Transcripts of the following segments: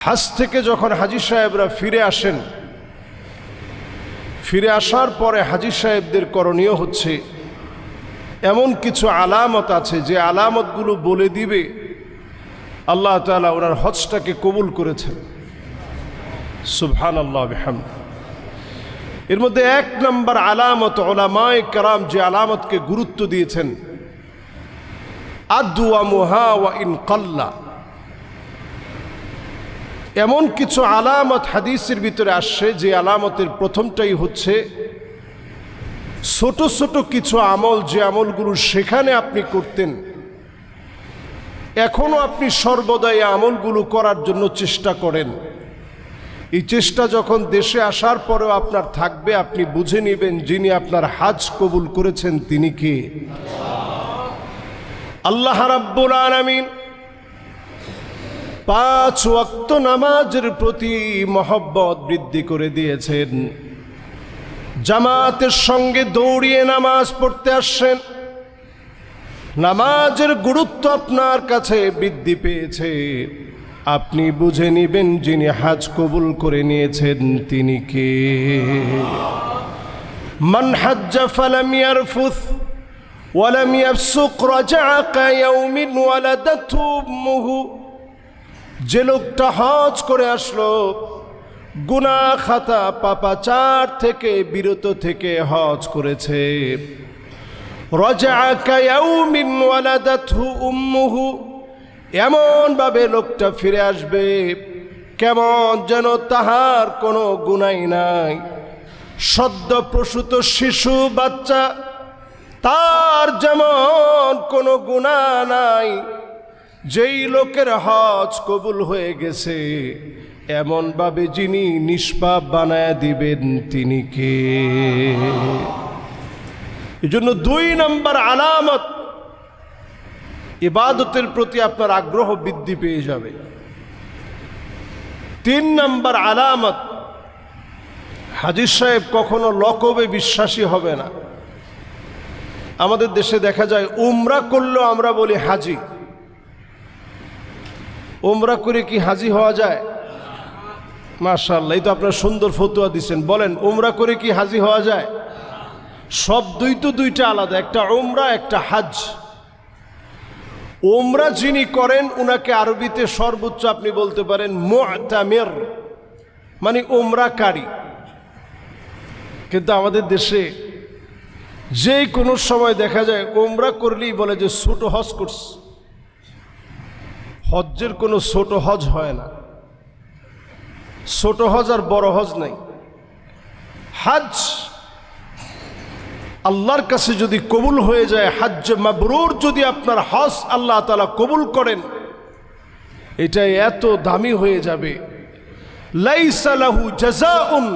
হাজ থেকে যখন হাজী সাহেবরা ফিরে আসেন, ফিরে আসার পরে হাজী সাহেবদের করণীয় হচ্ছে এমন কিছু আলামত আছে যে আলামতগুলো বলে দিবে আল্লাহ তাআলা ওনার হজটাকে কবুল করেছেন। সুবহানাল্লাহ বিহামদিহি। এর মধ্যে এক নম্বর আলামত উলামায়ে কেরাম যে আলামতকে গুরুত্ব দিয়েছেন, আদওয়ামুহা ওয়া ইন কাল্লা। এমন কিছু আলামত হাদিসের ভিতরে আসছে যে আলামতের প্রথমটাই হচ্ছে ছোট ছোট কিছু আমল, যে আমলগুলো সেখানে আপনি করতেন এখনো আপনি সর্বদা এই আমলগুলো করার জন্য চেষ্টা করেন। এই চেষ্টা যখন দেশে আসার পরেও আপনার থাকবে, আপনি বুঝে নেবেন যিনি আপনার হজ কবুল করেছেন তিনি কে? আল্লাহ রাব্বুল আলামিন 5 ওয়াক্ত নামাজের প্রতি মহব্বত বৃদ্ধি করে দিয়েছেন। জামাতের সঙ্গে দৌড়িয়ে নামাজ পড়তে আসেন, নামাজের গুরুত্ব আপনার কাছে বৃদ্ধি পেয়েছে। আপনি বুঝে নেবেন যিনি হজ কবুল করে নিয়েছেন তিনি কে? মান হাজ্জা ফালাম ইয়ারফুস ওয়ালাম ইয়াফসুক রাজাআ কায়াউমিন ওয়ালাদাতহু উম্মুহু। যে লোকটা হজ করে আসলো, গুনাহ খাতা পাপাচার থেকে বিরত থেকে হজ করেছে, রাজাআ কায়াউমিন ওয়ালাদাতহু উম্মুহু, এমনভাবে লোকটা ফিরে আসবে কেমন যেন তাহার কোনো গুনাহ নাই। সদ্য প্রসূত শিশু বাচ্চা, তার যেমন কোনো গুনাহ নাই। যেই লোকের হজ কবুল হয়ে গেছে এমনভাবে যিনি নিষ্পাপ বানায় দিবেন তিনি কে? এজন্য 2 নম্বর আলামত, ইবাদতের প্রতি আপনার আগ্রহ বৃদ্ধি পেয়ে যাবে। 3 নম্বর আলামত, হাজী সাহেব কখনো লকবে বিশ্বাসী হবে না। আমাদের দেশে দেখা যায় উমরা করলেও আমরা বলি হাজি। উমরা করে কি হাজি হওয়া যায়? মাশাআল্লাহ, এই তো আপনারা সুন্দর ফতোয়া দিচ্ছেন। বলেন, উমরা করে কি হাজি হওয়া যায়? সব দুইটা আলাদা, একটা উমরা একটা হাজ। উমরা যিনি করেন উনাকে আরবিতে সর্বোচ্চ আপনি বলতে পারেন মুতামির, মানে উমরাকারী। কিন্তু আমাদের দেশে যে কোনো সময় দেখা যায় উমরা করলেই বলে যে ছোট হজ করছে। হজ্জের কোনো ছোট হজ হয় না, ছোট হজ আর বড় হজ নাই। হজ আল্লাহর কাছে যদি কবুল হয়ে যায়, হজ্জ মাবরুর যদি আপনার হজ আল্লাহ তাআলা কবুল করেন, এটা এত দামি হয়ে যাবে, লাইসা লাহু জাযাউন,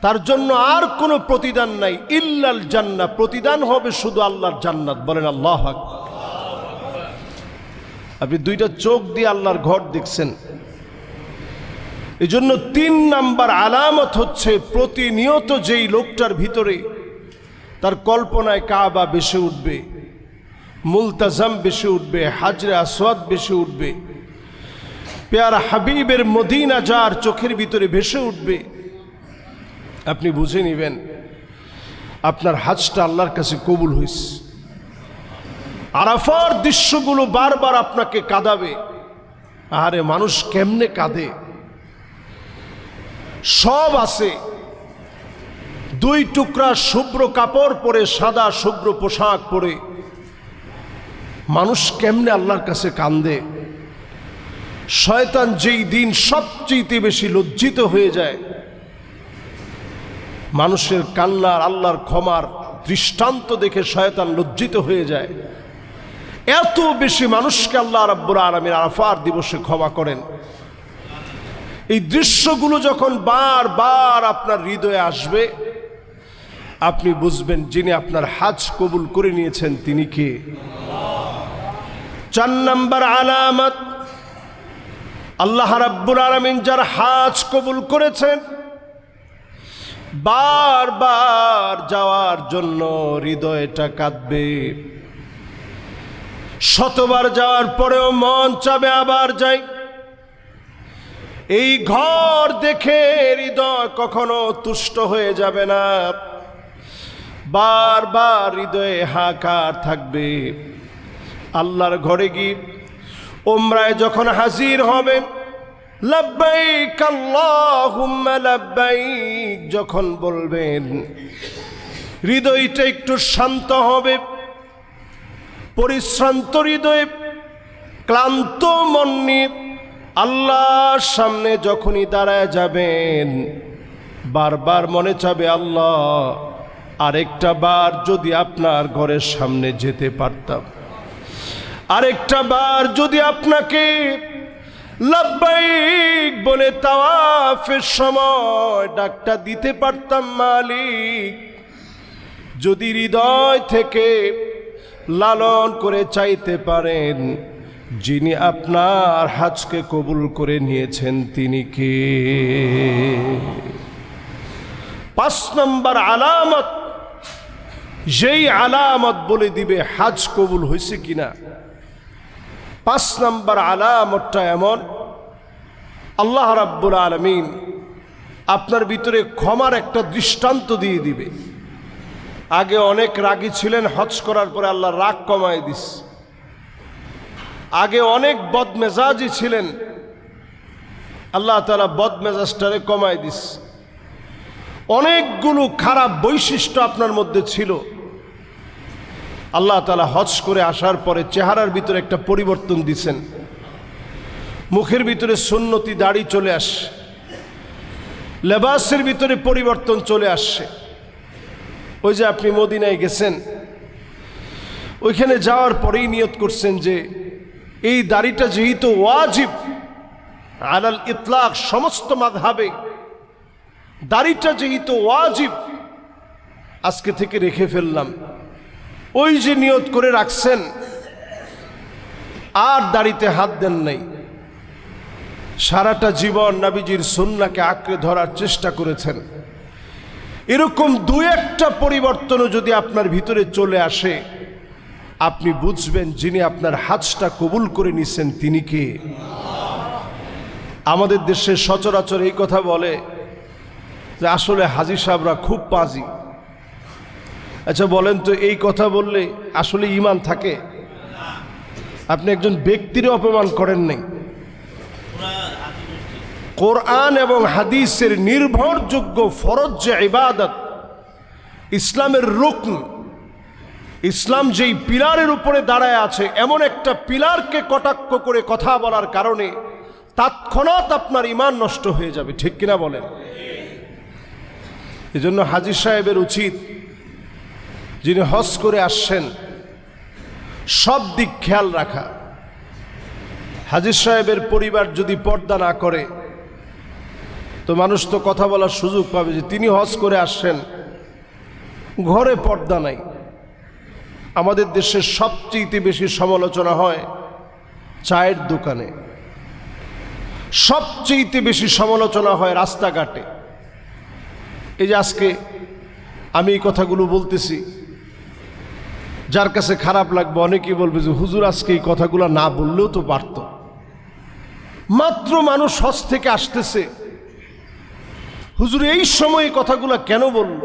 তার জন্য আর কোনো প্রতিদান নাই, ইল্লাল জান্নাহ, প্রতিদান হবে শুধু আল্লাহর জান্নাত। বলেন আল্লাহু আকবার। আপনি 2টা চোখ দিয়ে আল্লাহর ঘর দেখছেন। এজন্য 3 নম্বর আলামত হচ্ছে প্রতিনিয়ত যেই লোকটার ভিতরে তার কল্পনায় কাবা বেশি উঠবে, মুলতাজাম বেশি উঠবে, হাজরে আসওয়াদ বেশি উঠবে, পেয়ারা হাবিবের মদিনা যার চোখের ভিতরে ভেসে উঠবে, আপনি বুঝে নেবেন আপনার হজটা আল্লাহর কাছে কবুল হয়েছে। আরাফার দৃশ্যগুলো বারবার আপনাকে কাঁদাবে। আরে মানুষ কেমনে কাঁদে, সব আছে। 2 টুকরা শুভ্র কাপড় পরে, সাদা শুভ্র পোশাক পরে মানুষ কেমনে আল্লাহর কাছে কান্দে। শয়তান যেই দিন সবচেয়ে বেশি লজ্জিত হয়ে যায়, মানুষের কান্নার আল্লাহর ক্ষমার দৃষ্টান্ত দেখে শয়তান লজ্জিত হয়ে যায়। এত বেশি মানুষকে আল্লাহ রাব্বুল আলামিন আরাফার দিবসে ক্ষমা করেন। এই দৃশ্যগুলো যখন বারবার আপনার হৃদয়ে আসবে, আপনি বুঝবেন যিনি আপনার হজ কবুল করে নিয়েছেন তিনি কে? 4 নম্বর আলামত, আল্লাহ রাব্বুল আলামিন যার হজ কবুল করেছেন বারবার যাওয়ার জন্য হৃদয়টা কাঁদবে। শতবার যাওয়ার পরেও মন চাবে আবার যাই। এই ঘর দেখে হৃদয় কখনো তুষ্ট হয়ে যাবে না, বারবার হৃদয়ে হাহাকার থাকবে। আল্লাহর ঘরে গিয়ে উমরায় যখন হাজির হবেন, লাব্বাইক আল্লাহুম্মা লাব্বাইক যখন বলবেন, হৃদয়টা একটু শান্ত হবে। পরিশ্রান্ত হৃদয়ে ক্লান্ত মন নিয়ে আল্লাহর সামনে যখনই দাঁড়ায় যাবেন, বারবার মনে চাবে, আল্লাহ আরেকটা বার যদি আপনার ঘরের সামনে যেতে পারতাম, আরেকটা বার যদি আপনাকে লাব্বাইক বলে তাওয়াফের সময় ডাকটা দিতে পারতাম। মালিক, যদি হৃদয় থেকে লালন করে চাইতে পারেন, যিনি আপনার হজকে কবুল করে নিয়েছেন তিনি কে? 5 নম্বর আলামত, যেই আলামত বলে দিবে হজ কবুল হয়েছে কিনা। 5 নম্বর আলামতটা এমন, আল্লাহ রাব্বুল আলামিন আপনার ভিতরে ক্ষমার একটা দৃষ্টান্ত দিয়ে দিবে। আগে অনেক রাগী ছিলেন, হজ করার পরে আল্লাহ রাগ কমায় দিস। আগে অনেক বদমেজাজি ছিলেন, আল্লাহ তাআলা বদমেজাজটারে কমায় দিস। অনেকগুলো খারাপ বৈশিষ্ট্য আপনার মধ্যে ছিল, আল্লাহ তাআলা হজ করে আসার পরে চেহারার ভিতরে একটা পরিবর্তন দিছেন। মুখের ভিতরে সুন্নতি দাড়ি চলে আসে, লেবাসের ভিতরে পরিবর্তন চলে আসছে। ওই যে আপনি মদিনায় গেছেন, ওইখানে যাওয়ার পরেই নিয়ত করছেন যে এই দাড়িটা যেহেতু ওয়াজিব আলাল ইতলাক, সমস্ত মাযহাবে দাড়িটা যেহেতু ওয়াজিব, আজকে থেকে রেখে ফেললাম। ওই যে নিয়ত করে রাখছেন, আর দাড়িতে হাত দেন নাই। সারাটা জীবন নবীজির সুন্নাহকে আঁকড়ে ধরার চেষ্টা করেছেন। এরকম 2-1টা পরিবর্তনও যদি আপনার ভিতরে চলে আসে, আপনি বুঝবেন যিনি আপনার হজটা কবুল করে নিছেন তিনি কে। আমাদের দেশে সচরাচর এই কথা বলে যে আসলে হাজী সাহেবরা খুব পাজি। আচ্ছা বলেন তো, এই কথা বললে আসলে ঈমান থাকে? আপনি একজন ব্যক্তির অপমান করেন নাই। কোরআন এবং হাদিসের নির্ভরযোগ্য ফরজ যে ইবাদত, ইসলামের রুকন, ইসলাম যেই পিলারের উপরে দাঁড়ায় আছে, এমন একটা পিলারকে কটাক্ষ করে কথা বলার কারণে তৎক্ষণাৎ আপনার ঈমান নষ্ট হয়ে যাবে, ঠিক কিনা বলেন? এজন্য হাজী সাহেবের উচিত, যিনি হজ করে আসছেন, সব দিক খেয়াল রাখা। হাজী সাহেবের পরিবার যদি পর্দা না করে, তো মানুষ তো কথা বলার সুযোগ পাবে যে তিনি হজ করে আসছেন, ঘরে পর্দা নাই। আমাদের দেশে সবচেয়ে বেশি সমালোচনা হয় চায়ের দোকানে, সবচেয়ে বেশি সমালোচনা হয় রাস্তাঘাটে। এই যে আজকে আমি এই কথাগুলো বলতেছি, যার কাছে খারাপ লাগবে, অনেকেই বলবে যে হুজুর আজকে এই কথাগুলো না বললেও তো পারত। মাত্র মানুষ হজ থেকে আসতেছে, হুজুর এই সময় কথাগুলো কেন বলল?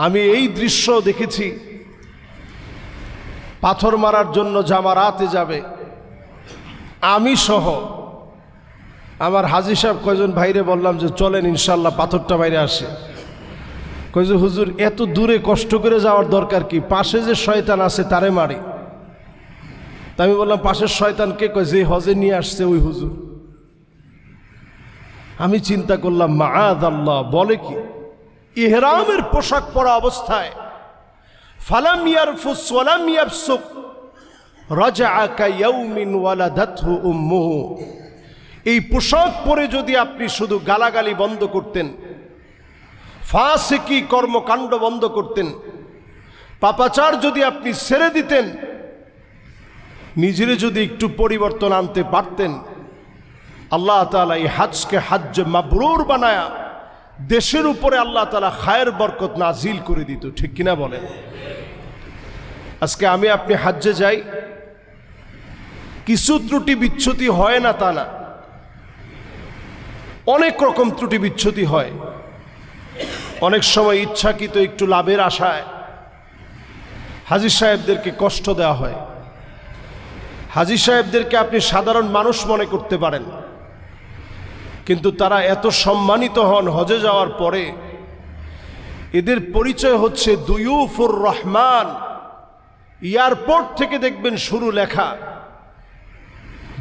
আমি এই দৃশ্য দেখেছি, পাথর মারার জন্য জামারাতে যাবে, আমি সহ আমার হাজী সাহেব কয়জন ভাইরে বললাম যে চলেন ইনশাল্লাহ পাথরটা বাইরে আসে। কয় যে হুজুর এত দূরে কষ্ট করে যাওয়ার দরকার কি, পাশে যে শয়তান আছে তারে মারি। তা আমি বললাম পাশের শয়তানকে? কয় যে হজে নিয়ে আসছে ওই হুজুর। আমি চিন্তা করলাম মাআযাল্লাহ, বলে কি? ইহরামের পোশাক পরা অবস্থায় ফালাম ইয়ারফুস ওয়ালাম ইয়াফসুক রাজাআ কায়াউমিন ওয়ালাদাতহু উম্মুহু। এই পোশাক পরে যদি আপনি শুধু গালাগালি বন্ধ করতেন, ফাসিকি কর্মকাণ্ড বন্ধ করতেন, পাপাচার যদি আপনি ছেড়ে দিতেন, নিজেরে যদি একটু পরিবর্তন আনতে পারতেন, আল্লাহ তাআলা এই হজকে হজ্জ মাবরুর বানায়া দেশের উপরে আল্লাহ তাআলা খায়ের বরকত নাজিল করে দিত, ঠিক কিনা বলেন? আজকে আমি আপনি হজ্জে যাই, কিছু ত্রুটি বিচ্ছুতি হয় না তা না, অনেক রকম ত্রুটি বিচ্ছুতি হয়। অনেক সময় ইচ্ছাকৃত একটু লাভের আশায় হাজী সাহেবদেরকে কষ্ট দেওয়া হয়। হাজী সাহেবদেরকে আপনি সাধারণ মানুষ মনে করতে পারেন, কিন্তু তারা এত সম্মানিত হন হজে যাওয়ার পরে। এদের পরিচয় হচ্ছে দুয়ুফুর রহমান। এয়ারপোর্ট থেকে দেখবেন শুরু লেখা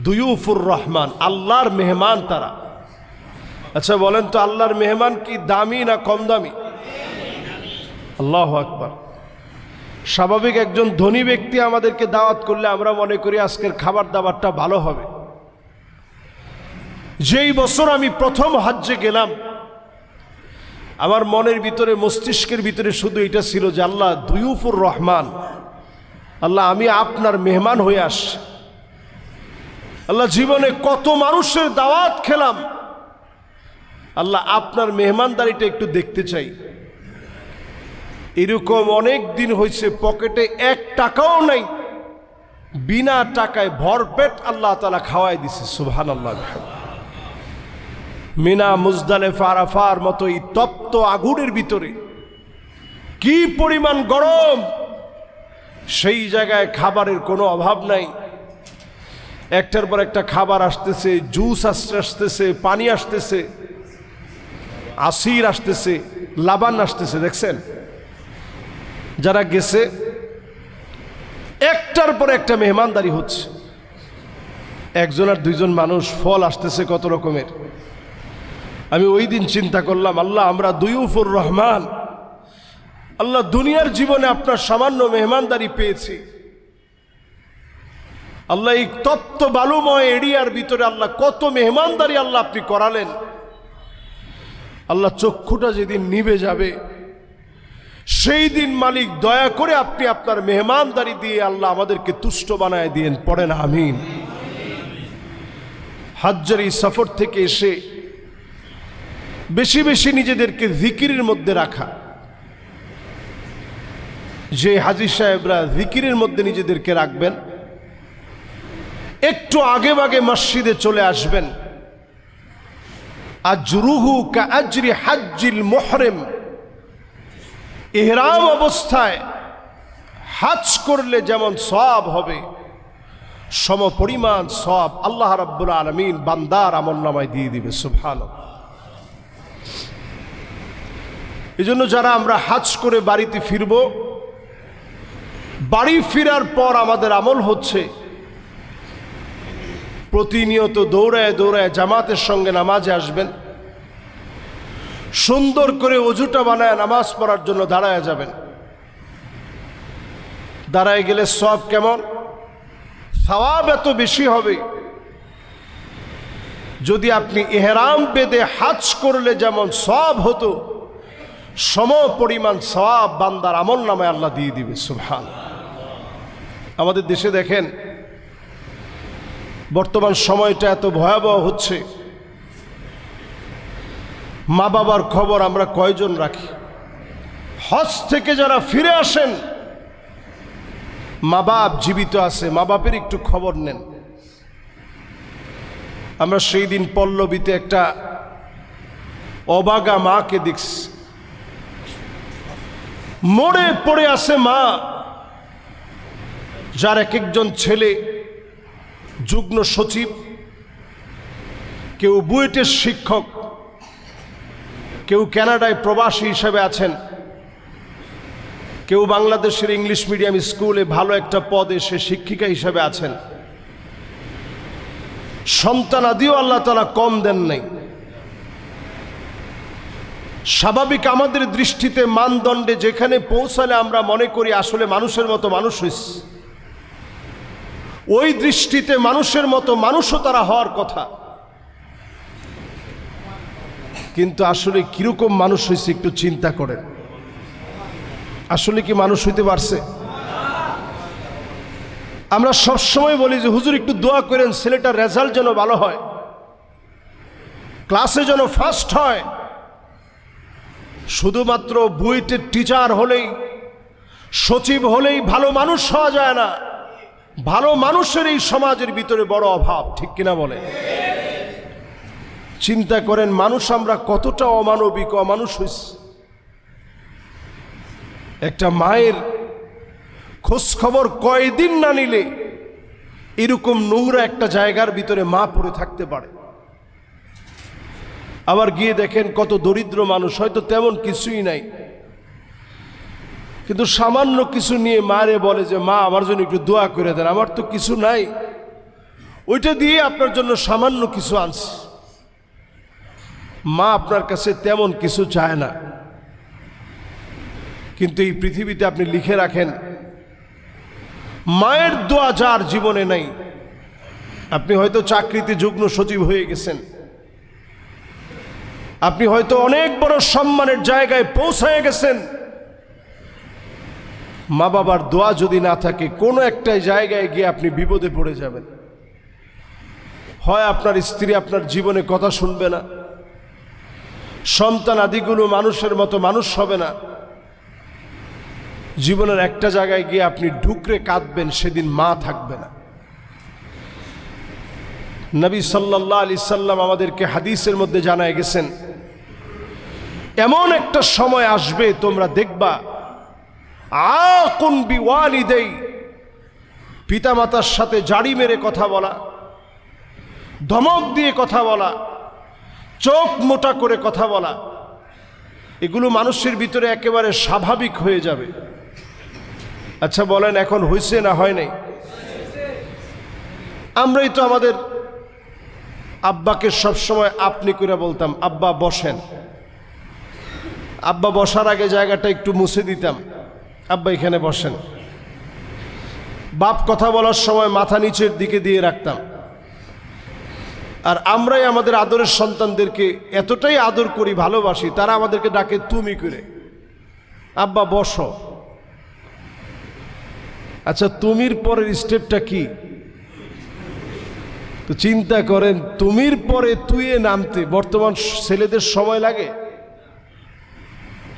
দুয়ুফুর রহমান, আল্লাহর মেহমান তারা। আচ্ছা বলেন তো, আল্লাহর মেহমান কি দামি না কম দামি? আল্লাহু আকবার। স্বাভাবিক একজন ধনী ব্যক্তি আমাদেরকে দাওয়াত করলে আমরা মনে করি আজকের খাবার দাবারটা ভালো হবে। যেই বছর আমি প্রথম হজ্জে গেলাম, আমার মনের ভিতরে, মস্তিষ্কের ভিতরে শুধু এটা ছিল যে আল্লাহ দুয়ুফুর রহমান, আল্লাহ আমি আপনার মেহমান হয়ে আসছি। আল্লাহ জীবনে কত মানুষের দাওয়াত খেলাম, আল্লাহ আপনার মেহমানদারিটা একটু দেখতে চাই। এরকম অনেক দিন হয়েছে পকেটে 1 টাকাও নাই, বিনা টাকায় ভরপেট আল্লাহ তাআলা খাওয়াই দিছে। সুবহানাল্লাহ। মিনা, মুজদালিফা, আরাফার মতো এই তপ্ত আগুনের ভিতরে কি পরিমাণ গরম, সেই জায়গায় খাবারের কোনো অভাব নাই। একটার পর একটা খাবার আসতেছে, জুস আসতেছে, পানি আসতেছে, আসির আসতেছে, লাবান আসতেছে। দেখছেন যারা গেছে, একটার পর একটা মেহমানদারি হচ্ছে। একজন আর দুইজন মানুষ, ফল আসতেছে কত রকমের। আমি ওই দিন চিন্তা করলাম, আল্লাহ আমরা দুয়ুফুর রহমান, আল্লাহ দুনিয়ার জীবনে আপনার সামান্য মেহমানদারি পেয়েছি। আল্লাহ এই তপ্ত বালুময় এরিয়ার ভিতরে আল্লাহ কত মেহমানদারি আল্লাহ আপনি করালেন। আল্লাহ চক্ষুটা যেদিন নিভে যাবে, সেই দিন মালিক দয়া করে আপনি আপনার মেহমানদারি দিয়ে আল্লাহ আমাদেরকে তুষ্ট বানায় দিয়েন। পড়েন আমিন। হজ্জের এই সফর থেকে এসে বেশি বেশি নিজেদেরকে জিকিরের মধ্যে রাখা। যে হাজী সাহেবরা জিকিরের মধ্যে নিজেদেরকে রাখবেন, একটু আগে ভাগে মসজিদে চলে আসবেন। আজরুহু কা আজরি হাজ্জিল মুহরিম, ইহরাম অবস্থায় হজ করলে যেমন সওয়াব হবে, সমপরিমাণ সওয়াব আল্লাহ রাব্বুল আলামিন বান্দার আমলনামায় দিয়ে দিবে। সুবহানাল্লাহ। এজন্য যারা আমরা হজ করে বাড়িতে ফিরব, বাড়ি ফেরার পর আমাদের আমল হচ্ছে প্রতিনিয়ত দৌড়ায় দৌড়ায় জামাতের সঙ্গে নামাজে আসবেন। সুন্দর করে ওযুটা বানায় নামাজ পড়ার জন্য দাঁড়ায় যাবেন। দাঁড়ায় গেলে সওয়াব কেমন? সওয়াব এত বেশি হবে, যদি আপনি ইহরাম বেঁধে হজ করলে যেমন সওয়াব হতো, সম পরিমাণ সওয়াব বান্দার আমল নামায় আল্লাহ দিয়ে দিবে। সুবহানাল্লাহ। আমাদের দেশে দেখেন বর্তমান সময়টা এত ভয়াবহ হচ্ছে, মা বাবার খবর আমরা কয়জন রাখি? হজ থেকে যারা ফিরে আসেন, মা বাপ জীবিত আছে, মা বাপের একটু খবর নেন। আমরা সেই দিন পল্লবীতে একটা অবাগা মাকে দেখছি, মরে পড়ে আছে মা, যার এক একজন ছেলে যুগ্ম সচিব, কেউ বুয়েটের শিক্ষক, কেউ কানাডায় প্রবাসী হিসেবে আছেন, কেউ বাংলাদেশের ইংলিশ মিডিয়াম স্কুলে ভালো একটা পদে সে শিক্ষিকা হিসেবে আছেন। সন্তানাদিও আল্লাহ তাআলা কম দেন নাই। স্বাভাবিক আমাদের দৃষ্টিতে মানদণ্ডে যেখানে পৌঁছালে আমরা মনে করি আসলে মানুষের মতো মানুষ হয়েছে, ওই দৃষ্টিতে মানুষের মতো মানুষও তারা হওয়ার কথা, কিন্তু আসলে কিরকম মানুষ হয়েছে একটু চিন্তা করেন। আসলে কি মানুষ হইতে পারছে? আমরা সবসময় বলি যে হুজুর একটু দোয়া করেন ছেলেটার রেজাল্ট যেন ভালো হয়, ক্লাসে যেন ফার্স্ট হয়। শুধুমাত্র বুয়েটের টিচার হলেই, সচিব হলেই ভালো মানুষ হওয়া যায় না। ভালো মানুষের এই সমাজের ভিতরে বড় অভাব, ঠিক কিনা বলে? চিন্তা করেন মানুষ আমরা কতটা অমানবিক অমানুষ হইছি। একটা মায়ের খোঁজ খবর কয়দিন না নিলে এরকম নোংরা একটা জায়গার ভিতরে মা পড়ে থাকতে পারে। আবার গিয়ে দেখেন কত দরিদ্র মানুষ, হয়তো তেমন কিছুই নাই, কিন্তু সামান্য কিছু নিয়ে মারে বলে যে মা আমার জন্য একটু দোয়া করে দেন, আমার তো কিছু নাই, ওইটা দিয়ে আপনার জন্য সামান্য কিছু আনছে। মা আপনার কাছে তেমন কিছু চায় না, কিন্তু এই পৃথিবীতে আপনি লিখে রাখেন মায়ের দোয়া যার জীবনে নাই। আপনি হয়তো চাকরিতে যুগ্ম সচিব হয়ে গেছেন, আপনি হয়তো অনেক বড় সম্মানের জায়গায় পৌঁছায় গেছেন, মা বাবার দোয়া যদি না থাকে কোনো একটা জায়গায় গিয়ে আপনি বিপদে পড়ে যাবেন। হয় আপনার স্ত্রী আপনার জীবনে কথা শুনবে না, সন্তান আদিগুলো মানুষের মতো মানুষ হবে না, জীবনের একটা জায়গায় গিয়ে আপনি ঢুকরে কাঁদবেন, সেদিন মা থাকবে না। নবী সাল্লাল্লাহু আলাইহি সাল্লাম আমাদেরকে হাদিসের মধ্যে জানায় গেছেন, এমন একটা সময় আসবে তোমরা দেখবা আকুন বিওয়ালিদাই, পিতামাতার সাথে জাড়ি মেরে কথা বলা, ধমক দিয়ে কথা বলা, চোখ মোটা করে কথা বলা, এগুলো মানুষের ভিতরে একেবারে স্বাভাবিক হয়ে যাবে। আচ্ছা বলেন এখন হয়েছে না হয় নাই? আমরাই তো আমাদের আব্বাকে সবসময় আপনি করে বলতাম, আব্বা বসেন, আব্বা বসার আগে জায়গাটা একটু মুছে দিতাম, আব্বা এখানে বসেন। বাপ কথা বলার সময় মাথা নিচের দিকে দিয়ে রাখতাম। আর আমরাই আমাদের আদরের সন্তানদেরকে এতটাই আদর করি, ভালোবাসি, তারা আমাদেরকে ডাকে তুমি করে, আব্বা বসো। আচ্ছা তুমির পরের স্টেপটা কি? তো চিন্তা করেন, তুমির পরে তুইয়ে নামতে বর্তমান ছেলেদের সময় লাগে?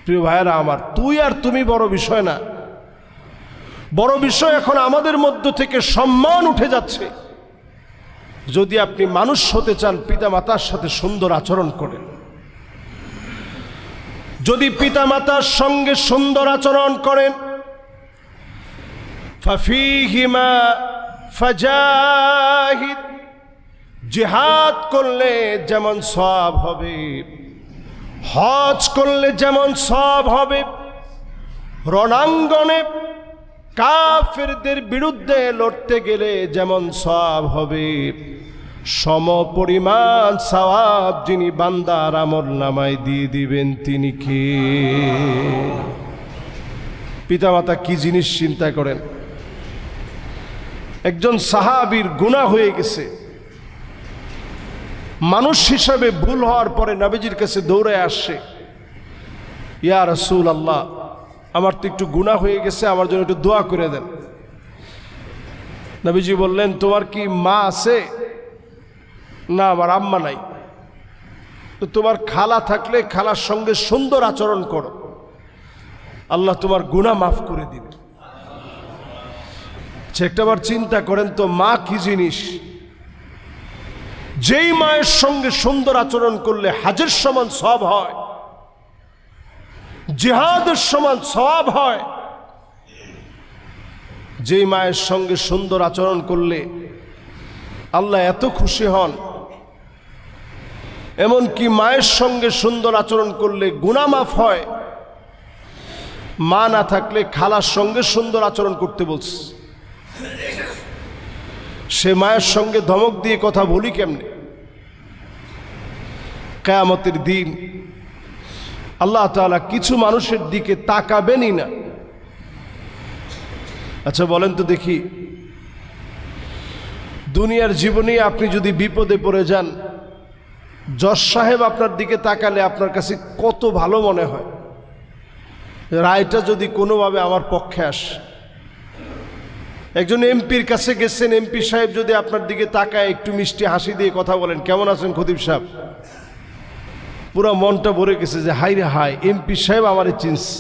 প্রিয় ভাইয়েরা আমার, তুই আর তুমি বড় বিষয় না, বড় বিষয় এখন আমাদের মধ্য থেকে সম্মান উঠে যাচ্ছে। যদি আপনি মানুষ হতে চান, পিতা মাতার সাথে সুন্দর আচরণ করেন। যদি পিতা মাতার সঙ্গে সুন্দর আচরণ করেন, ফাফিহিমা ফাজাহিদ, জিহাদ করলে যেমন সওয়াব হবে, হজ করলে যেমন সওয়াব হবে, রণাঙ্গনে কাফেরদের বিরুদ্ধে লড়তে গেলে যেমন সওয়াব হবে, সমপরিমাণ সওয়াব যিনি বান্দার আমলনামায় দিয়ে দিবেন তিনি কে? পিতামাতা কি জিনিস চিন্তা করেন। একজন সাহাবীর গুনাহ হয়ে গেছে, মানুষ হিসাবে ভুল হওয়ার পরে নবীজির কাছে দৌড়ে আসছে, ইয়া রাসূলুল্লাহ আমার তো একটু গুনাহ হয়ে গেছে, আমার জন্য একটু দোয়া করে দেন। নবীজি বললেন, তোমার কি মা আছে? না, আমার আম্মা নাই। তো তোমার খালা থাকলে খালার সঙ্গে সুন্দর আচরণ করো, আল্লাহ তোমার গুনাহ মাফ করে দিবে। একটাবার চিন্তা করেন তো, মা কি জিনিস? যেই মায়ের সঙ্গে সুন্দর আচরণ করলে হজের সমান সওয়াব হয়, জিহাদের সমান সওয়াব হয়, যেই মায়ের সঙ্গে সুন্দর আচরণ করলে আল্লাহ এত খুশি হন, এমনকি মায়ের সঙ্গে সুন্দর আচরণ করলে গুনাহ মাফ হয়। মা না থাকলে খালার সঙ্গে সুন্দর আচরণ করতে বলছে, সে মায়ের সঙ্গে ধমক দিয়ে কথা বলি কেমনে? কিয়ামতের দিন আল্লাহ তাআলা কিছু মানুষের দিকে তাকাবেনই না। আচ্ছা বলেন তো দেখি, দুনিয়ার জীবনে আপনি যদি বিপদে পড়ে যান, জজ সাহেব আপনার দিকে তাকালে আপনার কাছে কত ভালো মনে হয়, রায়টা যদি কোনোভাবে আমার পক্ষে আসে। একজন এমপির কাছে গেছেন, এমপি সাহেব যদি আপনার দিকে তাকায়, একটু মিষ্টি হাসি দিয়ে কথা বলেন, কেমন আছেন খতিব সাহেব, পুরো মনটা ভরে গেছে যে হাই রে হাই, এমপি সাহেব আমারে চিনছে।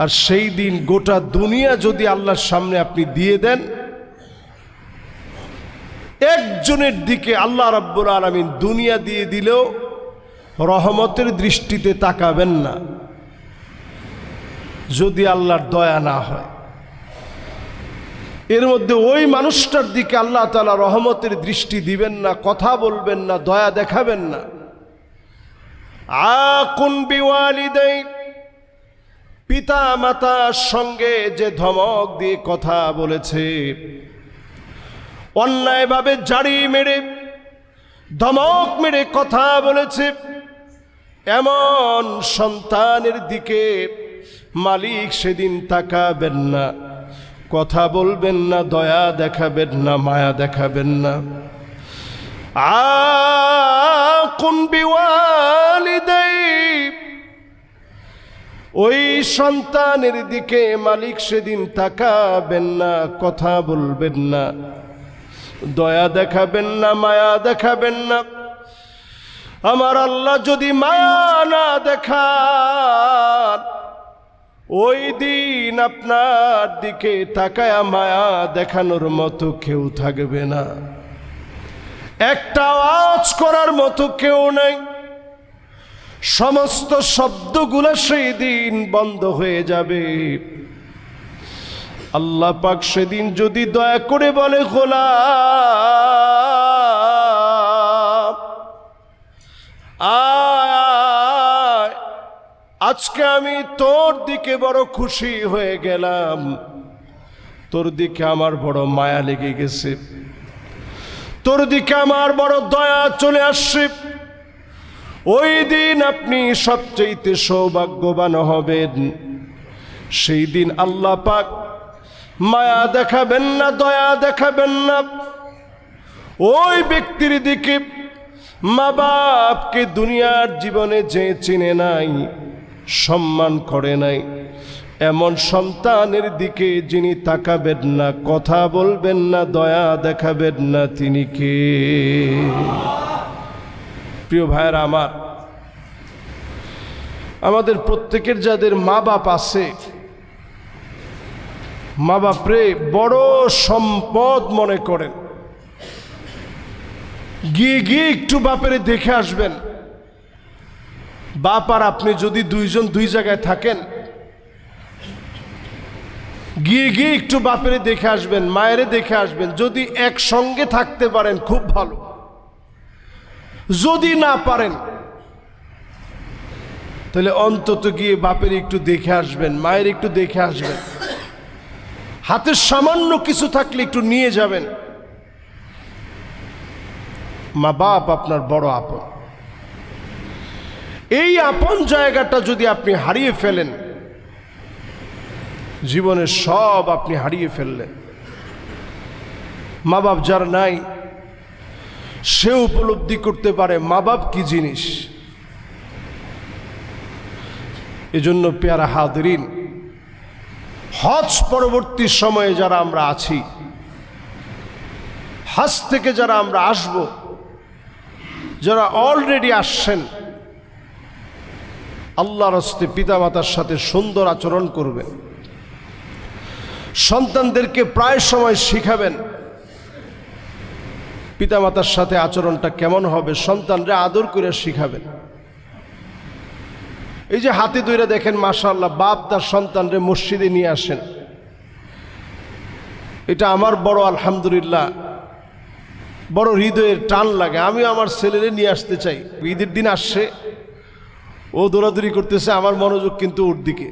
আর সেই দিন গোটা দুনিয়া যদি আল্লাহর সামনে আপনি দিয়ে দেন, একজনের দিকে আল্লাহ রাব্বুল আলামিন দুনিয়া দিয়ে দিলেও রহমতের দৃষ্টিতে তাকাবেন না যদি আল্লাহর দয়া না হয়। এর মধ্যে ওই মানুষটার দিকে আল্লাহ তাআলা রহমতের দৃষ্টি দিবেন না, কথা বলবেন না, দয়া দেখাবেন না। আকুন বিওয়ালিদাই, পিতা মাতার সঙ্গে যে ধমক দিয়ে কথা বলেছে, অন্যায়ভাবে জাড়ি মেরে ধমক মেরে কথা বলেছে, এমন সন্তানের দিকে মালিক সেদিন তাকাবেন না, কথা বলবেন না, দয়া দেখাবেন না, মায়া দেখাবেন না। আকুন বিওয়ালিদাই, ওই সন্তানের দিকে মালিক সেদিন তাকাবেন না, কথা বলবেন না, দয়া দেখাবেন না, মায়া দেখাবেন না। আমার আল্লাহ যদি মায়া না দেখান, ওই দিন আপনার দিকে তাকায়া মায়া দেখানোর মতো কেউ থাকবে না, একটা আওয়াজ করার মতো কেউ নাই। সমস্ত শব্দগুলো সেই দিন বন্ধ হয়ে যাবে। আল্লাহ পাক সেদিন যদি দয়া করে বলে, গোলাম আয়, আজকে আমি তোর দিকে বড় খুশি হয়ে গেলাম, তোর দিকে আমার বড় মায়া লেগে গেছে, তোর দিকে আমার বড় দয়া চলে আসছে। ওই দিন আপনি সবচেয়ে সৌভাগ্যবান হবেন। সেই দিন আল্লাহ পাক মায়া দেখাবেন না, দয়া দেখাবেন না। ওই ব্যক্তির দিকে মা বাপকে দুনিয়ার জীবনে যে চিনে নাই, সম্মান করে নাই, এমন সন্তানের দিকে যিনি তাকাবেন না, কথা বলবেন না, দয়া দেখাবেন না, তিনি কে? প্রিয় ভাইয়েরা আমার, আমাদের প্রত্যেকের যাদের মা বাপ আছে, মা বাপরে বড় সম্পদ মনে করেন। গিয়ে গিয়ে একটু বাপেরে দেখে আসবেন। বাপ আর আপনি যদি দুইজন দুই জায়গায় থাকেন, গিয়ে গিয়ে একটু বাপেরে দেখে আসবেন, মায়েরে দেখে আসবেন। যদি একসঙ্গে থাকতে পারেন খুব ভালো, যদি না পারেন তাহলে অন্তত গিয়ে বাপের একটু দেখে আসবেন, মায়ের একটু দেখে আসবেন। হাতের সামান্য কিছু থাকলে একটু নিয়ে যাবেন। মা বাপ আপনার বড় আপন। এই আপন জায়গাটা যদি আপনি হারিয়ে ফেলেন, জীবনের সব আপনি হারিয়ে ফেললেন। মা বাপ যার নাই, সে উপলব্ধি করতে পারে মা বাপ কি জিনিস। এজন্য পেয়ারা হাদিরিন, হজ পরবর্তী সময়ে যারা আমরা আছি, হজ থেকে যারা আমরা আসব, যারা অলরেডি আসছেন, আল্লাহর হস্তে পিতামাতার সাথে সুন্দর আচরণ করবেন। সন্তানদেরকে প্রায় সময় শিখাবেন পিতামাতার সাথে আচরণটা কেমন হবে, সন্তানরা আদর করে শিখাবেন। এই যে হাতে ধরে দেখেন মাশাআল্লাহ, বাপ তার সন্তানরে মসজিদে নিয়ে আসেন, এটা আমার বড় আলহামদুলিল্লাহ বড় হৃদয়ের টান লাগে। আমিও আমার ছেলেরে নিয়ে আসতে চাই। ঈদের দিন আসছে, ও দৌড়াদৌড়ি করতেছে, আমার মনোযোগ কিন্তু ওর দিকে।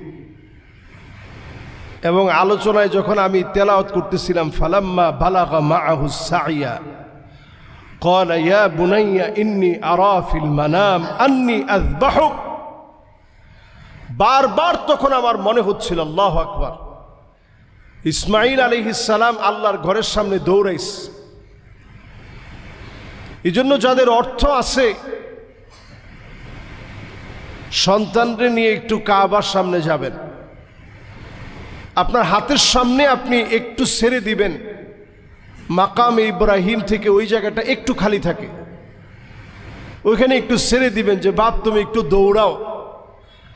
এবং আলোচনায় যখন আমি তেলাওয়াত করতেছিলাম, ফালাম্মা বালাগা মাআহু সাইয়া ক্বালা ইয়া বুনাইয়া ইন্নী আরা ফিল মানাম আন্নী আযবাহুক, বারবার তখন আমার মনে হচ্ছিল আল্লাহু আকবার, ইসমাঈল আলাইহিস সালাম আল্লাহর ঘরের সামনে দৌড়াইছে। এই জন্য যাদের অর্থ আছে, সন্তানরে নিয়ে একটু কাবার সামনে যাবেন। আপনার হাতের সামনে আপনি একটু ছেড়ে দিবেন, মাকাম ইব্রাহিম থেকে ওই জায়গাটা একটু খালি থাকে, ওইখানে একটু ছেড়ে দিবেন যে বাপ তুমি একটু দৌড়াও,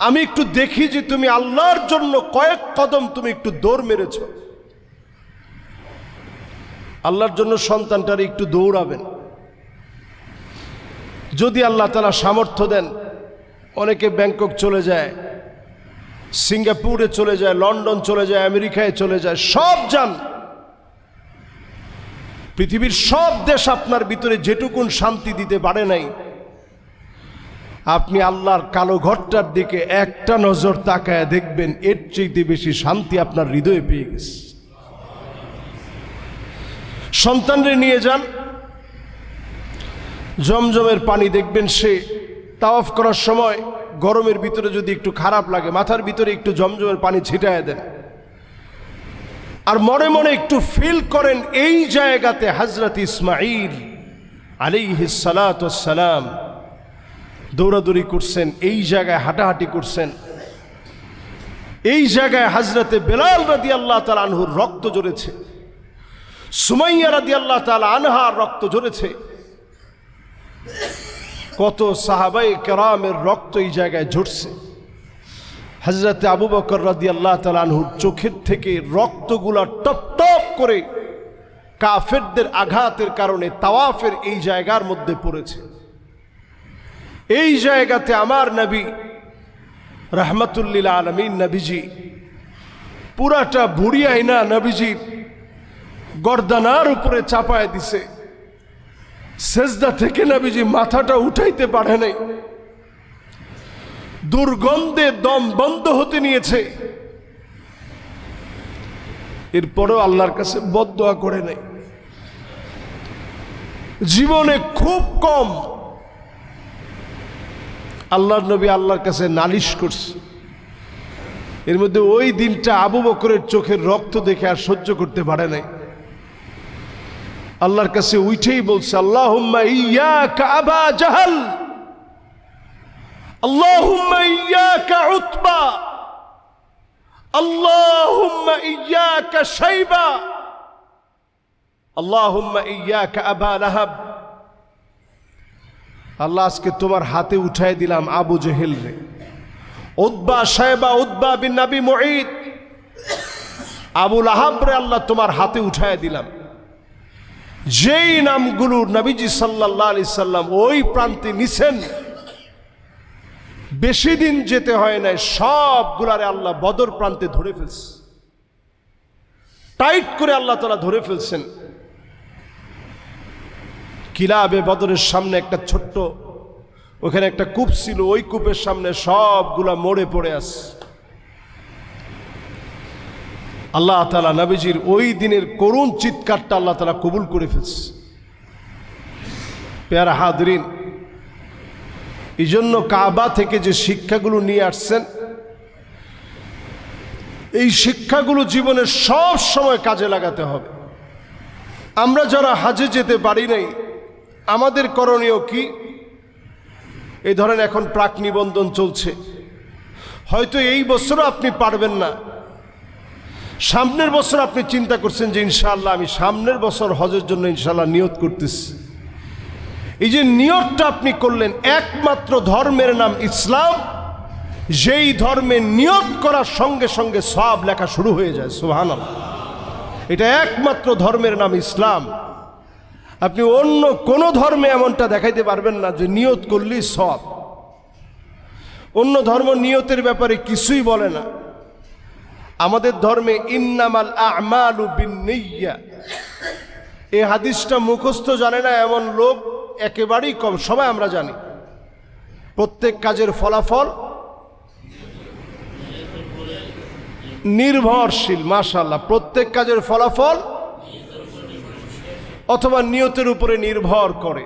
আমি একটু দেখি যে তুমি আল্লাহর জন্য কয়েক কদম তুমি একটু দৌড় মেরেছ। আল্লাহর জন্য সন্তানটারে একটু দৌড়াবেন। যদি আল্লাহ তাআলা সামর্থ্য দেন, অনেকে ব্যাংকক চলে যায়, সিঙ্গাপুরে চলে যায়, লন্ডন চলে যায়, আমেরিকায় চলে যায়, সব যান। পৃথিবীর সব দেশ আপনার ভিতরে যেটুকুন শান্তি দিতে পারে নাই, আপনি আল্লাহর কালো ঘরটার দিকে একটা নজর তাকায় দেখবেন এর চেয়ে বেশি শান্তি আপনার হৃদয়ে পেয়ে গেছে। সন্তানরে নিয়ে যান, জমজমের পানি দেখবেন সে তাওয়াফ করার সময় গরমের ভিতরে যদি একটু খারাপ লাগে, মাথার ভিতরে একটু জমজমের পানি ছিটায় দেন, আর মনে মনে একটু ফিল করেন এই জায়গাতে হযরত ইসমাঈল আলাইহিস সালাতু ওয়াস সালাম দৌড়াদৌড়ি করছেন, এই জায়গায় হাঁটাহাঁটি করছেন, এই জায়গায় হযরতে বেলাল রাদিয়াল্লাহু তাআলা আনহুর রক্ত ঝরেছে, সুমাইয়া রাদিয়াল্লাহু তাআলা আনহার রক্ত ঝরেছে, কত সাহাবায়ে কেরামের রক্ত এই জায়গায় ঝরছে। হযরতে আবু বকর রাদিয়াল্লাহু তাআলা আনহুর চোখের থেকে রক্তগুলা টপ টপ করে কাফেরদের আঘাতের কারণে তাওয়াফের এই জায়গার মধ্যে পড়েছে। এই জায়গাতে আমার নবী রাহমাতুল লিল আলামিন নবীজি পুরাটা ভুড়ি আয়না নবীজি গর্দানার উপরে চাপায় দিছে। সেজদা থেকে নবীজি মাথাটা উঠাইতে পারে নাই, দুর্গন্ধে দম বন্ধ হতে নিয়েছে। এরপরেও আল্লাহর কাছে বদদোয়া করে নাই। জীবনে খুব কম আল্লাহর নবী আল্লাহর কাছে নালিশ করছে। এর মধ্যে ওই দিনটা আবু বকরের চোখের রক্ত দেখে আর সহ্য করতে পারে নাই। আল্লাহর কাছে উঠেই বলছে, আল্লাহুম্মা ইয়্যাকা আবা জাহল, আল্লাহুম্মা ইয়্যাকা উতবা, আল্লাহুম্মা ইয়্যাকা শাইবা, আল্লাহুম্মা ইয়্যাকা আবা লাহাব। আল্লাহ আজকে তোমার হাতে উঠায় দিলাম আবু জেহেল রে, উতবা শাইবা, উতবা বিন নবী মুঈদ, আবু লাহাব রে আল্লাহ তোমার হাতে উঠায় দিলাম। যেই নামগুলো নবীজি সাল্লাল্লাহু আলাইহি সাল্লাম ওই প্রান্তে নিছেন, বেশি দিন যেতে হয় নাই, সবগুলারে আল্লাহ বদর প্রান্তে ধরে ফেলছে, টাইট করে আল্লাহ তাআলা ধরে ফেলছেন। কিলাবে বদরের সামনে একটা ছোট্ট, ওখানে একটা কূপ ছিল, ওই কূপের সামনে সবগুলা মরে পড়ে আছে। আল্লাহ তাআলা নবীজির ওই দিনের করুণ চিৎকারটা আল্লাহ তাআলা কবুল করে ফেলছে। প্যারা হাজরিন, এই জন্য কাবা থেকে যে শিক্ষাগুলো নিয়ে আসছেন, এই শিক্ষাগুলো জীবনের সব সময় কাজে লাগাতে হবে। আমরা যারা হাজে যেতে পারি নাই, আমাদের করণীয় কি? এই ধরেন এখন প্রাক নিবন্ধন চলছে, হয়তো এই বছরও আপনি পারবেন না, সামনের বছর আপনি চিন্তা করছেন যে ইনশাআল্লাহ আমি সামনের বছর হজের জন্য ইনশাআল্লাহ নিয়ত করতেছি। এই যে নিয়তটা আপনি করলেন, একমাত্র ধর্মের নাম ইসলাম, যেই ধর্মে নিয়ত করার সঙ্গে সঙ্গে সওয়াব লেখা শুরু হয়ে যায়। সুবহানাল্লাহ, এটা একমাত্র ধর্মের নাম ইসলাম। আপনি অন্য কোনো ধর্মে এমনটা দেখাইতে পারবেন না যে নিয়ত করলেই সওয়াব। অন্য ধর্ম নিয়তের ব্যাপারে কিছুই বলে না। আমাদের ধর্মে ইন্নামাল আ'মালু বিন্নিয়া, এই হাদিসটা মুখস্থ জানে না এমন লোক একেবারেই কম, সবাই আমরা জানি। প্রত্যেক কাজের ফলাফল নির্ভরশীল। মাশাআল্লাহ, প্রত্যেক কাজের ফলাফল অথবা নিয়তের উপরে নির্ভর করে।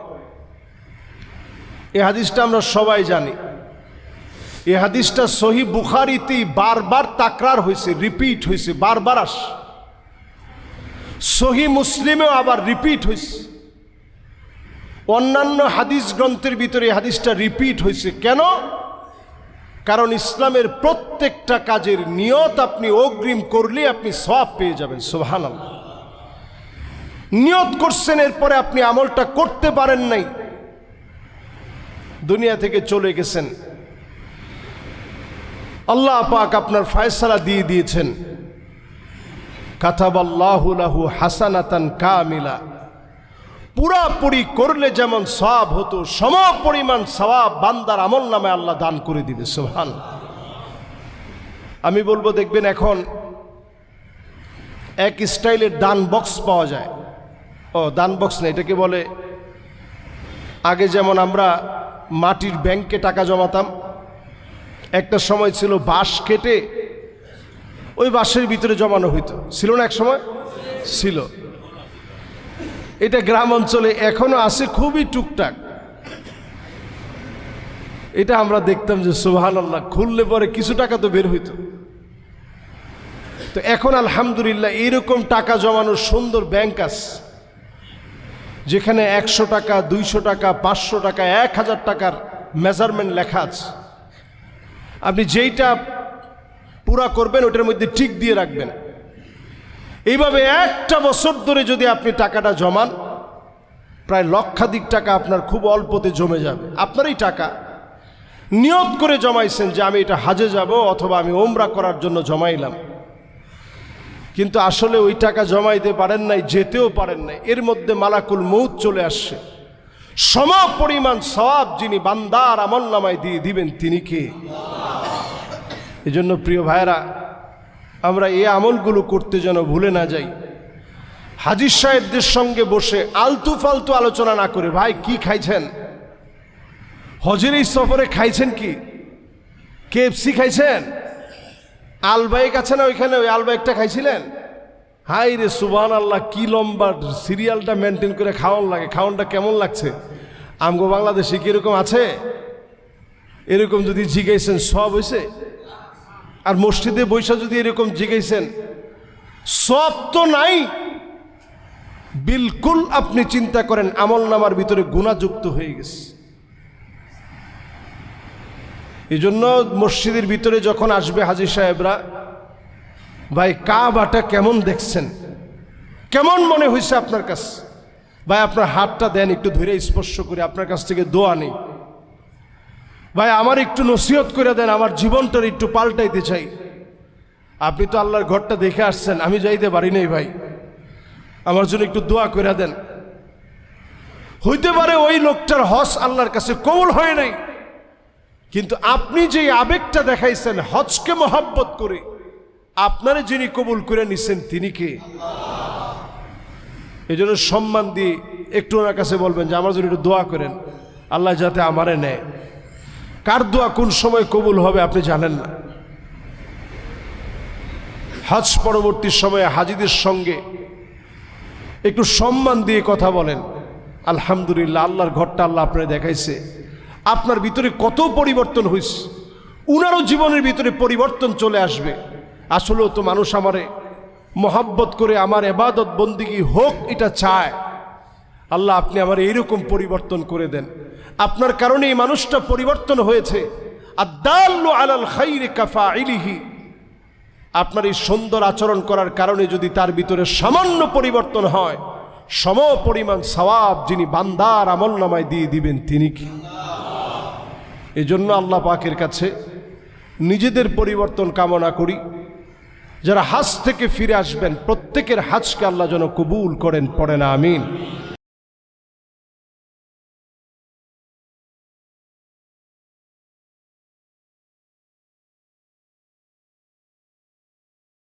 এই হাদিসটা আমরা সবাই জানি। এই হাদিসটা সহিহ বুখারীতেই বারবার তাকরার হয়েছে, রিপিট হয়েছে, বারবার আস। সহিহ মুসলিমেও আবার রিপিট হয়েছে। অন্যান্য হাদিস গ্রন্থের ভিতরে এই হাদিসটা রিপিট হয়েছে। কেন? কারণ ইসলামের প্রত্যেকটা কাজের নিয়ত আপনি অগ্রিম করলে আপনি সওয়াব পেয়ে যাবেন। সুবহানাল্লাহ, নিয়ত করছেন, এরপরে আপনি আমলটা করতে পারেন নাই, দুনিয়া থেকে চলে গেছেন, আল্লাহ পাক আপনার ফয়সালা দিয়ে দিয়েছেন, কাতাবাল্লাহু লাহু হাসানাতান কামিলা, পুরাপুরি করলে যেমন সওয়াব হতো সমপরিমাণ সওয়াব বান্দার আমলনামায় আল্লাহ দান করে দিবে। সুবহানাল্লাহ। আমি বলবো, দেখবেন এখন এক স্টাইলের দান বক্স পাওয়া যায়। দান বক্স না, এটাকে বলে, আগে যেমন আমরা মাটির ব্যাংকে টাকা জমাতাম, একটা সময় ছিল বাঁশ কেটে ওই বাঁশের ভিতরে জমানো হইতো, ছিল না? এক সময় ছিল। এটা গ্রাম অঞ্চলে এখনো আছে, খুবই টুকটাক। এটা আমরা দেখতাম যে সুবহানাল্লাহ, খুললে পরে কিছু টাকা তো বের হইতো। তো এখন আলহামদুলিল্লাহ এইরকম টাকা জমানোর সুন্দর ব্যাংক আছে, যেখানে 100 টাকা, 200 টাকা, 500 টাকা, 1000 টাকার মেজারমেন্ট লেখা আছে। আপনি যেইটা পুরা করবেন ওটার মধ্যে টিক দিয়ে রাখবেন। এইভাবে একটা বছর ধরে যদি আপনি টাকাটা জমান, প্রায় লক্ষাধিক টাকা আপনার খুব অল্পতে জমে যাবে। আপনারই টাকা, নিয়ত করে জমাইছেন যে আমি এটা হাজে যাব অথবা আমি ওমরা করার জন্য জমাইলাম, কিন্তু আসলে ওই টাকা জমাইতে পারেন নাই, যেতেও পারেন নাই। এর মধ্যে মালাকুল মউত চলে আসছে। সমপরিমাণ সওয়াব যিনি বান্দার আমলনামায় দিয়ে দিবেন তিনি কে? এজন্য প্রিয় ভাইরা, আমরা এই আমলগুলো করতে যেন ভুলে না যাই। হাজী সাহেবদের সঙ্গে বসে আলতু ফালতু আলোচনা না করে, ভাই কি খাইছেন, হজের এই সফরে খাইছেন কি, KFC খাইছেন, আলবাইক আছে না ওইখানে, ওই আলবাইকটা খাইছিলেন? হাই রে সুবহানাল্লাহ, কি লম্বা সিরিয়ালটা মেনটেন করে খাওয়ান লাগে, খাওয়ানটা কেমন লাগছে? আমগো বাংলাদেশে কি এরকম আছে? এরকম যদি জিজ্ঞাসেন সব হয়েছে, আর মসজিদে বৈশা যদি এরকম জিজ্ঞাসেন সব তো নাই। বিলকুল আপনি চিন্তা করেন আমলনামার ভিতরে গুনাহযুক্ত হয়ে গেছে। এই জন্য মসজিদের ভিতরে যখন আসবে হাজী সাহেবরা, ভাই কাবাটা কেমন দেখছেন, কেমন মনে হয়েছে আপনার কাছে? ভাই আপনার হাতটা দেন, একটু ধরে স্পর্শ করে আপনার কাছ থেকে দোয়া নেই। ভাই আমার একটু নসিহত করে দেন, আমার জীবনটার একটু পাল্টাইতে চাই। আপনি তো আল্লাহর ঘরটা দেখে আসছেন, আমি যাইতে পারি নাই, ভাই আমার জন্য একটু দোয়া করে দেন। হইতে পারে ওই লোকটার হজ আল্লাহর কাছে কবুল হয় নাই, কিন্তু আপনি যে আবেগটা দেখাইছেন হজকে মহব্বত করে, আপনারে যিনি কবুল করে নিছেন তিনি কে? এই জন্য সম্মান দিয়ে একটু ওনার কাছে বলবেন যে আমার জন্য একটু দোয়া করেন, আল্লাহ যাতে আমারে নেয়। কার দোয়া কোন সময় কবুল হবে আপনি জানেন না। হজ পরবর্তী সময়ে হাজীদের সঙ্গে একটু সম্মান দিয়ে কথা বলেন। আলহামদুলিল্লাহ, আল্লাহর ঘরটা আল্লাহ আপনার দেখাইছে, আপনার ভিতরে কত পরিবর্তন হয়েছে, উনারও জীবনের ভিতরে পরিবর্তন চলে আসবে। আসলেও তো মানুষ আমারে মহাব্বত করে আমার ইবাদত বন্দিগি হোক এটা চায়। আল্লাহ আপনি আমার এইরকম পরিবর্তন করে দেন। আপনার কারণে এই মানুষটা পরিবর্তন হয়েছে। আদ-দাল্লু আলাল খাইরি কাফাইলিহি, আপনার এই সুন্দর আচরণ করার কারণে যদি তার ভিতরে সামান্য পরিবর্তন হয়, সমপরিমাণ সওয়াব যিনি বান্দার আমলনামায় দিয়ে দিবেন তিনি কি? এজন্য আল্লাহ পাকের কাছে নিজেদের পরিবর্তন কামনা করি। যারা হজ থেকে ফিরে আসবেন প্রত্যেকের হজকে আল্লাহ যেন কবুল করেন, পড়েন আমিন।